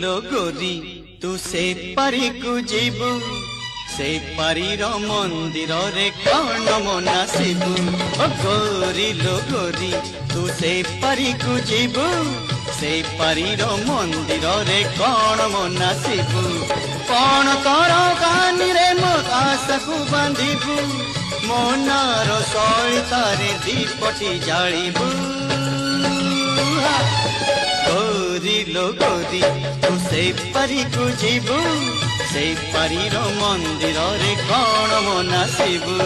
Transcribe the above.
ଲୋ ଗୋରି ତୁ ସେ ପାରିକୁ ଯିବୁ ସେ ପାରିର ମନ୍ଦିରରେ କଣ ମନାସିବୁ ଗୋରି ଲୋ ଗୋରି ତୁ ସେ ପାରିକୁ ଯିବୁ ସେ ପାରିର ମନ୍ଦିରରେ କଣ ମନାସିବୁ କଣ ତୋର କାନିରେ ମୋ ଆଶାକୁ ବାନ୍ଧିବୁ ମନାର ସଳିତାରେ ଦୀପଟି ଜାଳିବୁ गोरी लो गोरी तू से परिकु जीवु से परीर मंदिर रे कौन मनासिबु।